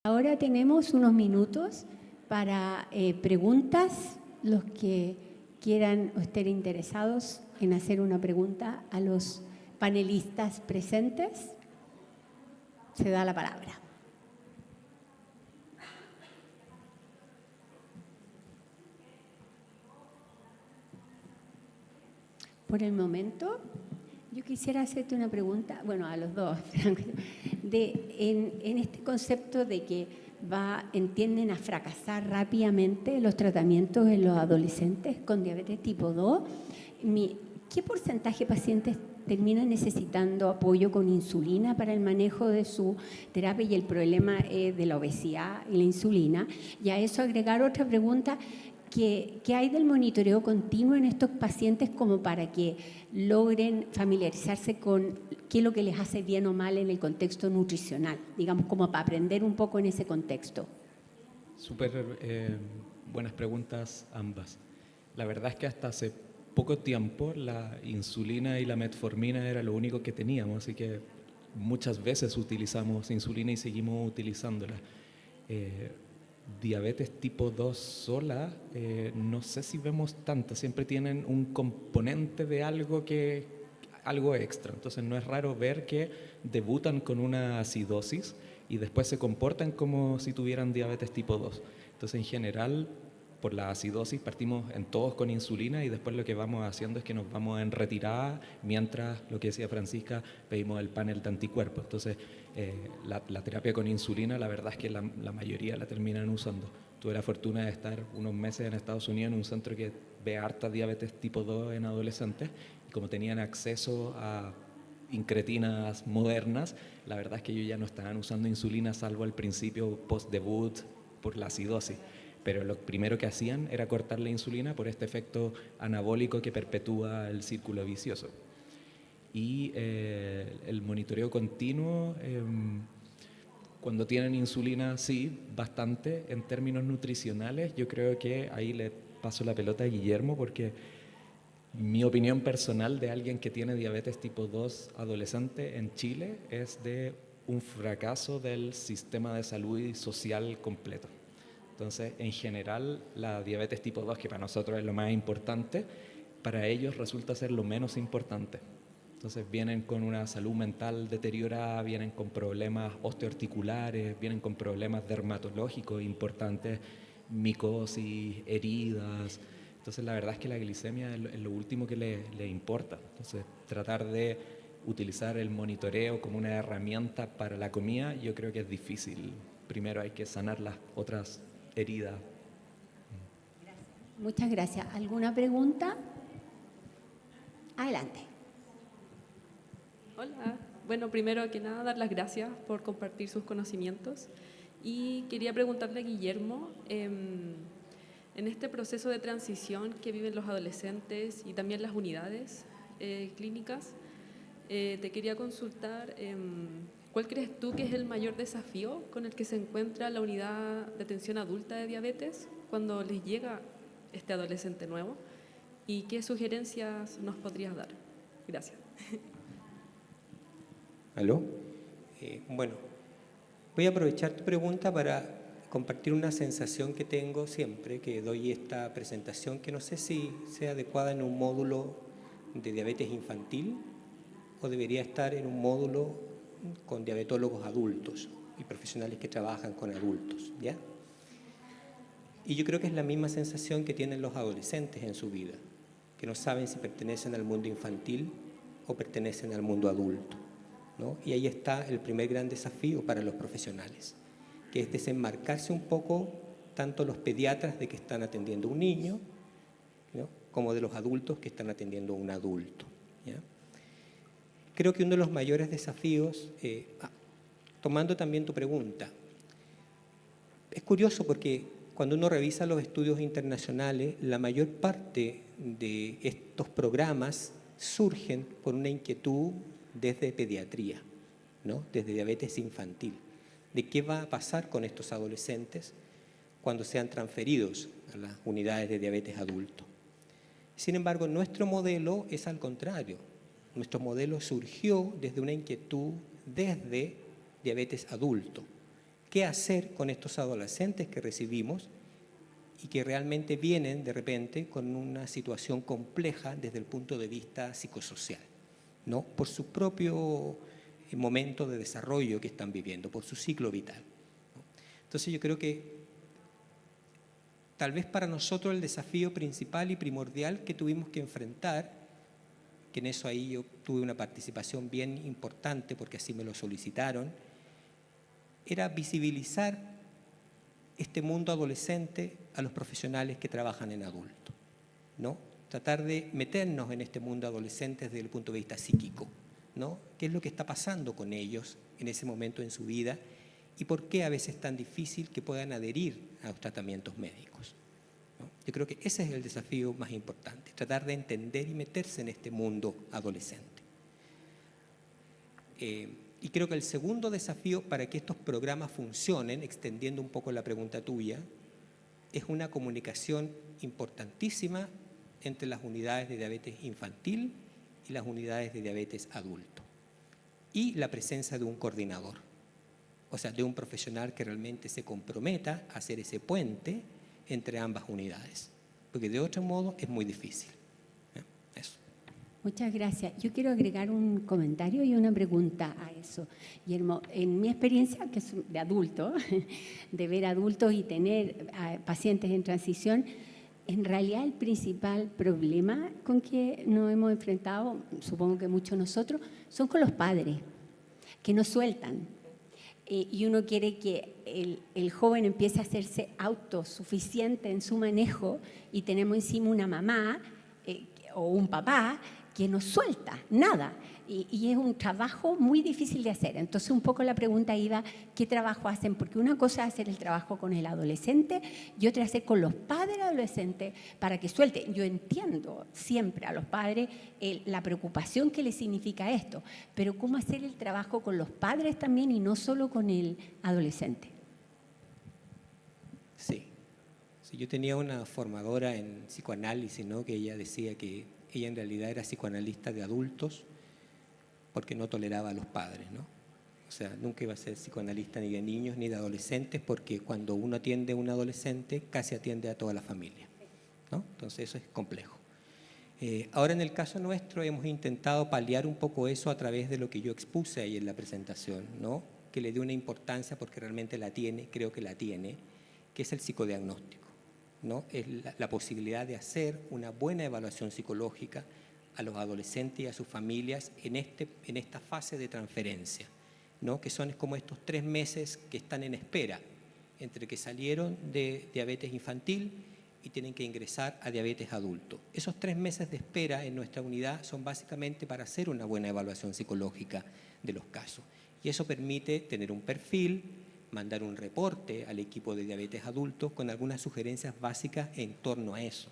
Ahora tenemos unos minutos para preguntas. Los que quieran o estén interesados en hacer una pregunta a los panelistas presentes, se da la palabra. Por el momento, yo quisiera hacerte una pregunta, bueno, a los dos, en este concepto de que tienden a fracasar rápidamente los tratamientos en los adolescentes con diabetes tipo 2, ¿qué porcentaje de pacientes terminan necesitando apoyo con insulina para el manejo de su terapia y el problema de la obesidad y la insulina? Y a eso agregar otra pregunta. ¿Qué hay del monitoreo continuo en estos pacientes como para que logren familiarizarse con qué es lo que les hace bien o mal en el contexto nutricional? Digamos, como para aprender un poco en ese contexto. Súper buenas preguntas ambas. La verdad es que hasta hace poco tiempo la insulina y la metformina era lo único que teníamos, así que muchas veces utilizamos insulina y seguimos utilizándola. Diabetes tipo 2 sola, no sé si vemos tanto, siempre tienen un componente de algo extra, entonces no es raro ver que debutan con una acidosis y después se comportan como si tuvieran diabetes tipo 2. Entonces en general, por la acidosis partimos en todos con insulina y después lo que vamos haciendo es que nos vamos en retirada, mientras, lo que decía Francisca, pedimos el panel de anticuerpos. Entonces la terapia con insulina, la verdad es que la mayoría la terminan usando. Tuve la fortuna de estar unos meses en Estados Unidos en un centro que ve harta diabetes tipo 2 en adolescentes, y como tenían acceso a incretinas modernas, la verdad es que ellos ya no estaban usando insulina salvo al principio post-debut por la acidosis. Pero lo primero que hacían era cortar la insulina por este efecto anabólico que perpetúa el círculo vicioso. Y el monitoreo continuo, cuando tienen insulina, sí, bastante. En términos nutricionales, yo creo que ahí le paso la pelota a Guillermo, porque mi opinión personal de alguien que tiene diabetes tipo 2 adolescente en Chile es de un fracaso del sistema de salud y social completo. Entonces, en general, la diabetes tipo 2, que para nosotros es lo más importante, para ellos resulta ser lo menos importante. Entonces, vienen con una salud mental deteriorada, vienen con problemas osteoarticulares, vienen con problemas dermatológicos importantes, micosis, heridas. Entonces, la verdad es que la glicemia es lo último que le importa. Entonces, tratar de utilizar el monitoreo como una herramienta para la comida, yo creo que es difícil. Primero hay que sanar las otras heridas. Muchas gracias. ¿Alguna pregunta? Adelante. Hola. Bueno, primero que nada, dar las gracias por compartir sus conocimientos. Y quería preguntarle a Guillermo, en este proceso de transición que viven los adolescentes y también las unidades clínicas, te quería consultar, ¿cuál crees tú que es el mayor desafío con el que se encuentra la unidad de atención adulta de diabetes cuando les llega este adolescente nuevo? ¿Y qué sugerencias nos podrías dar? Gracias. ¿Aló? Bueno, voy a aprovechar tu pregunta para compartir una sensación que tengo siempre que doy esta presentación, que no sé si sea adecuada en un módulo de diabetes infantil o debería estar en un módulo con diabetólogos adultos y profesionales que trabajan con adultos, ¿ya? Y yo creo que es la misma sensación que tienen los adolescentes en su vida, que no saben si pertenecen al mundo infantil o pertenecen al mundo adulto, ¿no? Y ahí está el primer gran desafío para los profesionales, que es desenmarcarse un poco tanto los pediatras de que están atendiendo a un niño, ¿no?, como de los adultos que están atendiendo a un adulto, ¿ya? Creo que uno de los mayores desafíos, tomando también tu pregunta, es curioso porque cuando uno revisa los estudios internacionales, la mayor parte de estos programas surgen por una inquietud desde pediatría, ¿no?, desde diabetes infantil, de qué va a pasar con estos adolescentes cuando sean transferidos a las unidades de diabetes adulto. Sin embargo, nuestro modelo es al contrario. Nuestro modelo surgió desde una inquietud desde diabetes adulto, qué hacer con estos adolescentes que recibimos y que realmente vienen de repente con una situación compleja desde el punto de vista psicosocial, ¿no? Por su propio momento de desarrollo que están viviendo, por su ciclo vital, ¿no? Entonces yo creo que tal vez para nosotros el desafío principal y primordial que tuvimos que enfrentar, que en eso ahí yo tuve una participación bien importante porque así me lo solicitaron, era visibilizar este mundo adolescente a los profesionales que trabajan en adulto, ¿no? Tratar de meternos en este mundo adolescente desde el punto de vista psíquico, ¿no? ¿Qué es lo que está pasando con ellos en ese momento en su vida y por qué a veces es tan difícil que puedan adherir a los tratamientos médicos, ¿no? Yo creo que ese es el desafío más importante, tratar de entender y meterse en este mundo adolescente. Y creo que el segundo desafío para que estos programas funcionen, extendiendo un poco la pregunta tuya, es una comunicación importantísima entre las unidades de diabetes infantil y las unidades de diabetes adulto. Y la presencia de un coordinador, o sea, de un profesional que realmente se comprometa a hacer ese puente entre ambas unidades, porque de otro modo es muy difícil. Eso. Muchas gracias. Yo quiero agregar un comentario y una pregunta a eso. Guillermo, en mi experiencia, que es de adulto, de ver adultos y tener pacientes en transición, en realidad el principal problema con que nos hemos enfrentado, supongo que muchos nosotros, son con los padres, que no sueltan. Y uno quiere que el joven empiece a hacerse autosuficiente en su manejo y tenemos encima una mamá o un papá que no suelta nada y es un trabajo muy difícil de hacer. Entonces un poco la pregunta iba, ¿qué trabajo hacen? Porque una cosa es hacer el trabajo con el adolescente y otra es hacer con los padres adolescentes para que suelten. Yo entiendo siempre a los padres la preocupación que les significa esto, pero ¿cómo hacer el trabajo con los padres también y no solo con el adolescente? Sí. Sí, yo tenía una formadora en psicoanálisis, ¿no? Que ella decía que ella en realidad era psicoanalista de adultos porque no toleraba a los padres, ¿no? O sea, nunca iba a ser psicoanalista ni de niños ni de adolescentes porque cuando uno atiende a un adolescente casi atiende a toda la familia, ¿no? Entonces eso es complejo. Ahora en el caso nuestro hemos intentado paliar un poco eso a través de lo que yo expuse ahí en la presentación, ¿no? Que le dé una importancia porque realmente la tiene, creo que la tiene, que es el psicodiagnóstico, ¿no? Es la posibilidad de hacer una buena evaluación psicológica a los adolescentes y a sus familias en esta fase de transferencia, ¿no? Que son como estos 3 meses que están en espera entre que salieron de diabetes infantil y tienen que ingresar a diabetes adulto. Esos 3 meses de espera en nuestra unidad son básicamente para hacer una buena evaluación psicológica de los casos. Y eso permite tener un perfil, mandar un reporte al equipo de diabetes adultos con algunas sugerencias básicas en torno a eso.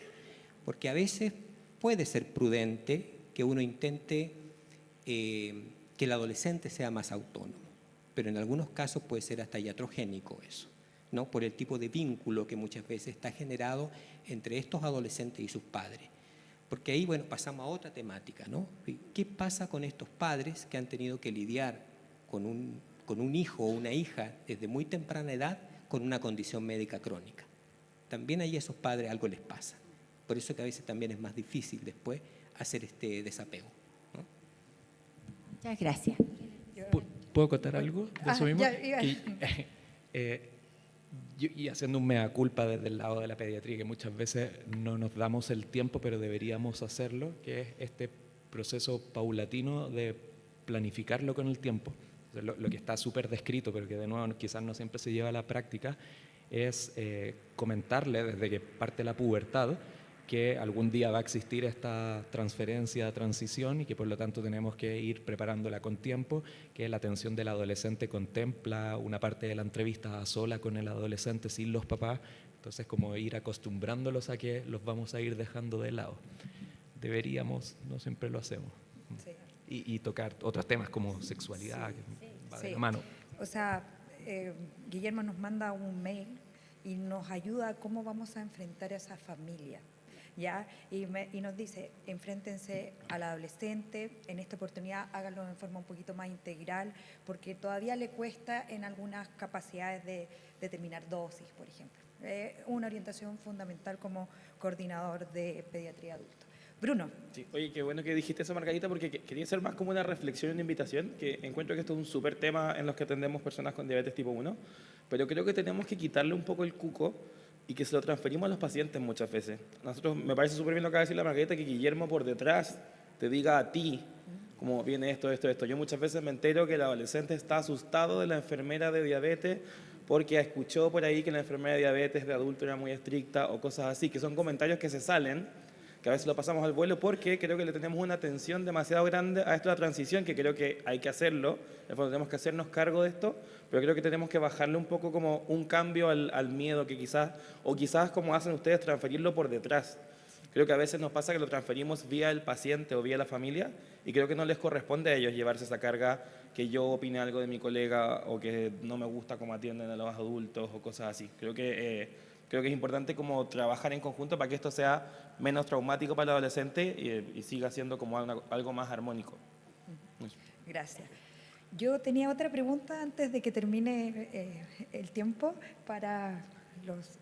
Porque a veces puede ser prudente que uno intente que el adolescente sea más autónomo, pero en algunos casos puede ser hasta iatrogénico eso, ¿no? Por el tipo de vínculo que muchas veces está generado entre estos adolescentes y sus padres. Porque ahí, bueno, pasamos a otra temática, ¿no? ¿Qué pasa con estos padres que han tenido que lidiar con un hijo o una hija desde muy temprana edad con una condición médica crónica? También ahí a esos padres algo les pasa. Por eso que a veces también es más difícil después hacer este desapego, ¿no? Muchas gracias. ¿Puedo contar algo de eso mismo? Y haciendo un mea culpa desde el lado de la pediatría, que muchas veces no nos damos el tiempo, pero deberíamos hacerlo, que es este proceso paulatino de planificarlo con el tiempo. Lo que está súper descrito, pero que de nuevo quizás no siempre se lleva a la práctica, es comentarle desde que parte la pubertad que algún día va a existir esta transferencia, transición y que por lo tanto tenemos que ir preparándola con tiempo, que la atención del adolescente contempla una parte de la entrevista a sola con el adolescente sin los papás, entonces como ir acostumbrándolos a que los vamos a ir dejando de lado. Deberíamos, no siempre lo hacemos. Sí. Y tocar otros temas como sexualidad, sí, que va de la mano. O sea, Guillermo nos manda un mail y nos ayuda a cómo vamos a enfrentar a esa familia. ¿ya? Y nos dice, enfréntense al adolescente, en esta oportunidad háganlo de forma un poquito más integral, porque todavía le cuesta en algunas capacidades de determinar dosis, por ejemplo. Una orientación fundamental como coordinador de pediatría adulta. Bruno. Sí. Oye, qué bueno que dijiste eso, Margarita, porque quería hacer más como una reflexión y una invitación, que encuentro que esto es un súper tema en los que atendemos personas con diabetes tipo 1, pero creo que tenemos que quitarle un poco el cuco y que se lo transferimos a los pacientes muchas veces. Nosotros, me parece súper bien lo que acaba de decir la Margarita, que Guillermo por detrás te diga a ti cómo viene esto. Yo muchas veces me entero que el adolescente está asustado de la enfermera de diabetes porque escuchó por ahí que la enfermera de diabetes de adulto era muy estricta o cosas así, que son comentarios que se salen, que a veces lo pasamos al vuelo porque creo que le tenemos una atención demasiado grande a esto de la transición, que creo que hay que hacerlo, en el fondo tenemos que hacernos cargo de esto, pero creo que tenemos que bajarle un poco como un cambio al miedo que quizás, o quizás como hacen ustedes, transferirlo por detrás. Creo que a veces nos pasa que lo transferimos vía el paciente o vía la familia y creo que no les corresponde a ellos llevarse esa carga, que yo opine algo de mi colega o que no me gusta cómo atienden a los adultos o cosas así. Creo que es importante como trabajar en conjunto para que esto sea menos traumático para el adolescente y siga siendo como algo más armónico. Gracias. Yo tenía otra pregunta antes de que termine el tiempo para los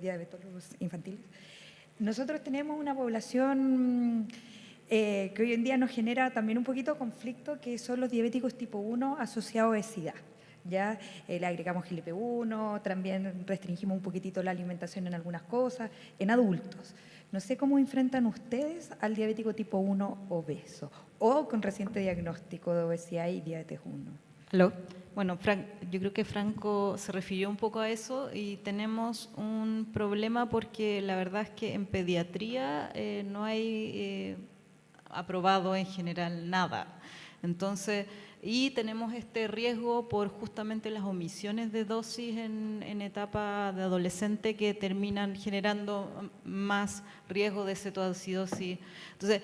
diabetólogos infantiles. Nosotros tenemos una población que hoy en día nos genera también un poquito de conflicto, que son los diabéticos tipo 1 asociados a obesidad. Ya le agregamos GLP-1, también restringimos un poquitito la alimentación en algunas cosas, en adultos. No sé cómo enfrentan ustedes al diabético tipo 1 obeso o con reciente diagnóstico de obesidad y diabetes 1. ¿Aló? Bueno, yo creo que Franco se refirió un poco a eso y tenemos un problema porque la verdad es que en pediatría no hay aprobado en general nada. Entonces, y tenemos este riesgo por justamente las omisiones de dosis en etapa de adolescente que terminan generando más riesgo de cetoacidosis. Entonces,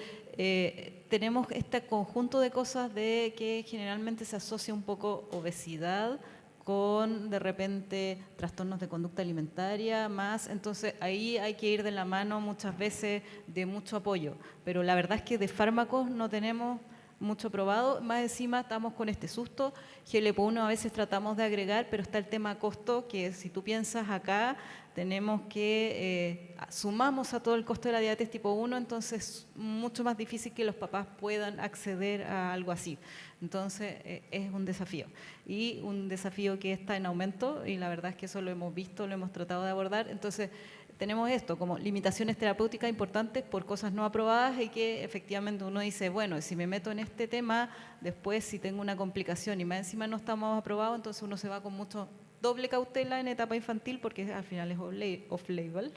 tenemos este conjunto de cosas de que generalmente se asocia un poco obesidad con de repente trastornos de conducta alimentaria más, entonces ahí hay que ir de la mano muchas veces de mucho apoyo, pero la verdad es que de fármacos no tenemos mucho probado, más encima estamos con este susto, GLP-1 a veces tratamos de agregar, pero está el tema costo, que si tú piensas acá, tenemos que, sumamos a todo el costo de la diabetes tipo 1, entonces es mucho más difícil que los papás puedan acceder a algo así. Entonces es un desafío, y un desafío que está en aumento, y la verdad es que eso lo hemos visto, lo hemos tratado de abordar, entonces tenemos esto, como limitaciones terapéuticas importantes por cosas no aprobadas y que efectivamente uno dice, bueno, si me meto en este tema, después si tengo una complicación y más encima no estamos aprobados, entonces uno se va con mucho doble cautela en etapa infantil porque al final es off-label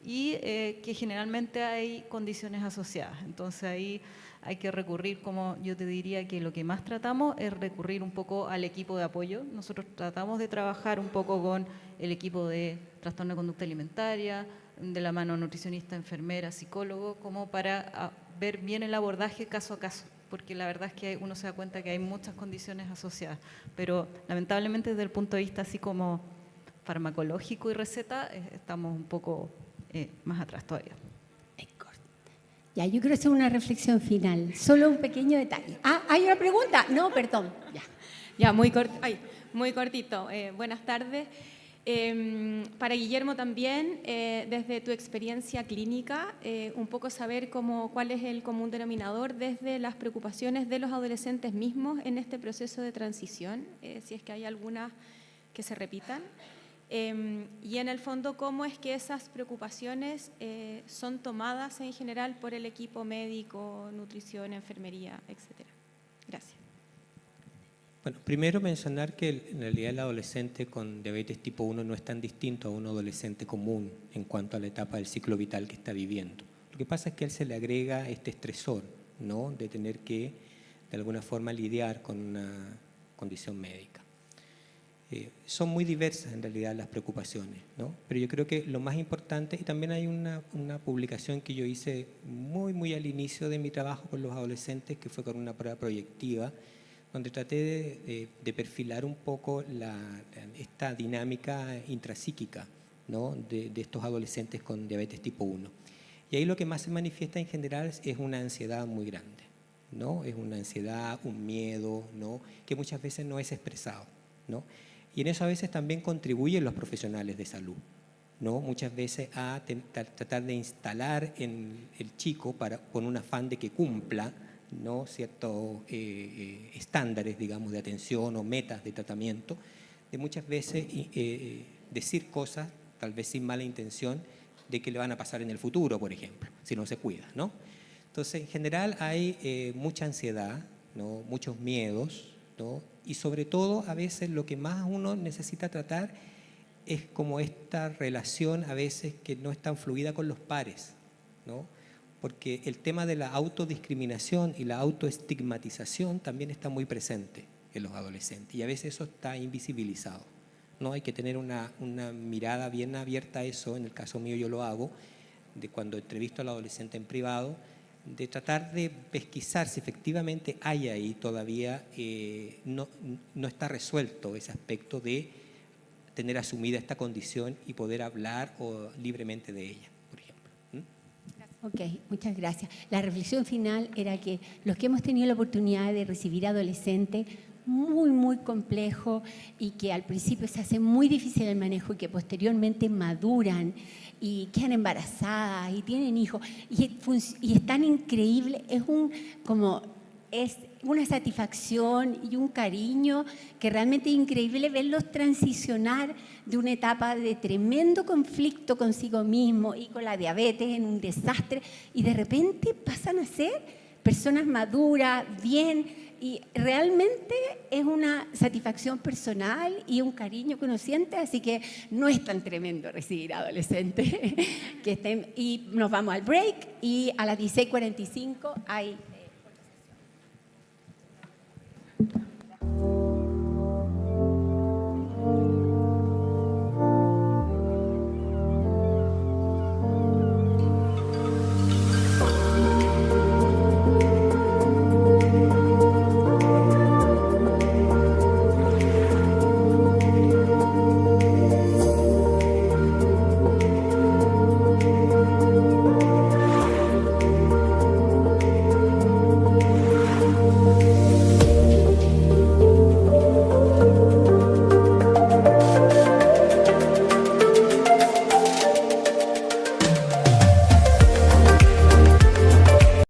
y que generalmente hay condiciones asociadas. Entonces ahí hay que recurrir, como yo te diría que lo que más tratamos es recurrir un poco al equipo de apoyo. Nosotros tratamos de trabajar un poco con el equipo de trastorno de conducta alimentaria, de la mano nutricionista, enfermera, psicólogo, como para ver bien el abordaje caso a caso, porque la verdad es que uno se da cuenta que hay muchas condiciones asociadas, pero lamentablemente desde el punto de vista así como farmacológico y receta, estamos un poco más atrás todavía. Ya, yo quiero hacer una reflexión final, solo un pequeño detalle. Ah, ¿hay una pregunta? No, perdón. Ya, muy cortito. Buenas tardes. Para Guillermo también, desde tu experiencia clínica, un poco saber cuál es el común denominador desde las preocupaciones de los adolescentes mismos en este proceso de transición, si es que hay algunas que se repitan. Y en el fondo, ¿cómo es que esas preocupaciones son tomadas en general por el equipo médico, nutrición, enfermería, etcétera? Gracias. Bueno, primero mencionar que en realidad el adolescente con diabetes tipo 1 no es tan distinto a un adolescente común en cuanto a la etapa del ciclo vital que está viviendo. Lo que pasa es que a él se le agrega este estresor, ¿no?, de tener que de alguna forma lidiar con una condición médica. Son muy diversas en realidad las preocupaciones, ¿no? Pero yo creo que lo más importante, y también hay una publicación que yo hice muy al inicio de mi trabajo con los adolescentes, que fue con una prueba proyectiva, donde traté de perfilar un poco esta dinámica intrapsíquica, ¿no?, de estos adolescentes con diabetes tipo 1. Y ahí lo que más se manifiesta en general es una ansiedad muy grande, ¿no? Es una ansiedad, un miedo, ¿no? Que muchas veces no es expresado, ¿no? Y en eso a veces también contribuyen los profesionales de salud, ¿no? Muchas veces a tratar de instalar en el chico con un afán de que cumpla, ¿no? Ciertos estándares, digamos, de atención o metas de tratamiento, de muchas veces decir cosas, tal vez sin mala intención, de que le van a pasar en el futuro, por ejemplo, si no se cuida, ¿no? Entonces, en general hay mucha ansiedad, ¿no? Muchos miedos, ¿no? Y sobre todo, a veces lo que más uno necesita tratar es como esta relación a veces que no es tan fluida con los pares, ¿no? Porque el tema de la autodiscriminación y la autoestigmatización también está muy presente en los adolescentes y a veces eso está invisibilizado, ¿no? Hay que tener una mirada bien abierta a eso. En el caso mío yo lo hago, de cuando entrevisto al adolescente en privado, de tratar de pesquisar si efectivamente hay ahí todavía, no está resuelto ese aspecto de tener asumida esta condición y poder hablar libremente de ella, por ejemplo. Ok, muchas gracias. La reflexión final era que los que hemos tenido la oportunidad de recibir adolescentes, muy complejo y que al principio se hace muy difícil el manejo y que posteriormente maduran y quedan embarazadas y tienen hijos y es tan increíble, es una satisfacción y un cariño que realmente es increíble verlos transicionar de una etapa de tremendo conflicto consigo mismo y con la diabetes en un desastre y de repente pasan a ser personas maduras, bien. Y realmente es una satisfacción personal y un cariño que uno siente, así que no es tan tremendo recibir adolescentes. Y nos vamos al break y a las 16:45 hay